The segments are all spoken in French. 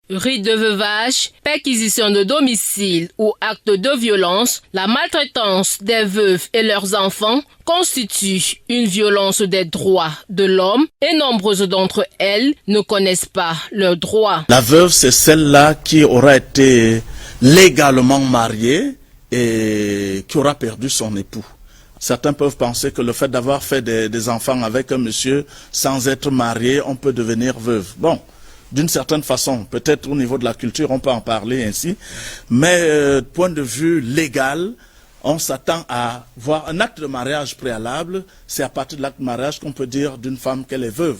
Rite de veuvage, perquisition de domicile ou acte de violence, la maltraitance des veuves et leurs enfants constitue une violence des droits de l'homme et nombreuses d'entre elles ne connaissent pas leurs droits. La veuve, c'est celle-là qui aura été légalement mariée et qui aura perdu son époux. Certains peuvent penser que le fait d'avoir fait des enfants avec un monsieur sans être marié, on peut devenir veuve. Bon. D'une certaine façon, peut-être au niveau de la culture, on peut en parler ainsi, mais point de vue légal, on s'attend à voir un acte de mariage préalable. C'est à partir de l'acte de mariage qu'on peut dire d'une femme qu'elle est veuve.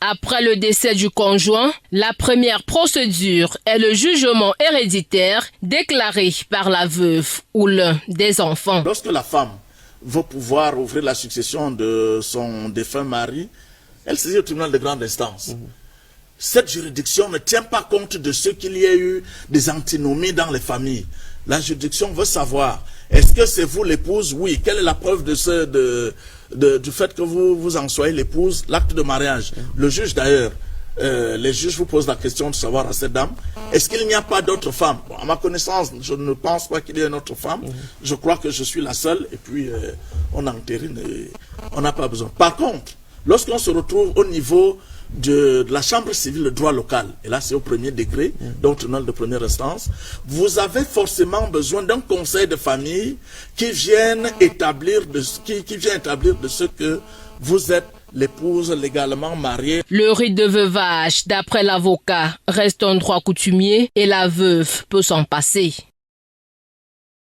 Après le décès du conjoint, la première procédure est le jugement héréditaire déclaré par la veuve ou l'un des enfants. Lorsque la femme veut pouvoir ouvrir la succession de son défunt mari, elle saisit au tribunal de grande instance. Cette juridiction ne tient pas compte de ce qu'il y a eu des antinomies dans les familles. La juridiction veut savoir, est-ce que c'est vous l'épouse? Oui. Quelle est la preuve du fait que vous en soyez l'épouse? L'acte de mariage. Le juge d'ailleurs, les juges vous posent la question de savoir à cette dame, est-ce qu'il n'y a pas d'autres femmes? Bon, à ma connaissance, je ne pense pas qu'il y ait une autre femme. Je crois que je suis la seule et puis on entérine et on n'a pas besoin. Par contre, lorsqu'on se retrouve au niveau de la chambre civile, le droit local, et là c'est au premier degré, donc tribunal de première instance, vous avez forcément besoin d'un conseil de famille qui vienne établir de ce que vous êtes l'épouse légalement mariée. Le rite de veuvage, d'après l'avocat, reste un droit coutumier et la veuve peut s'en passer.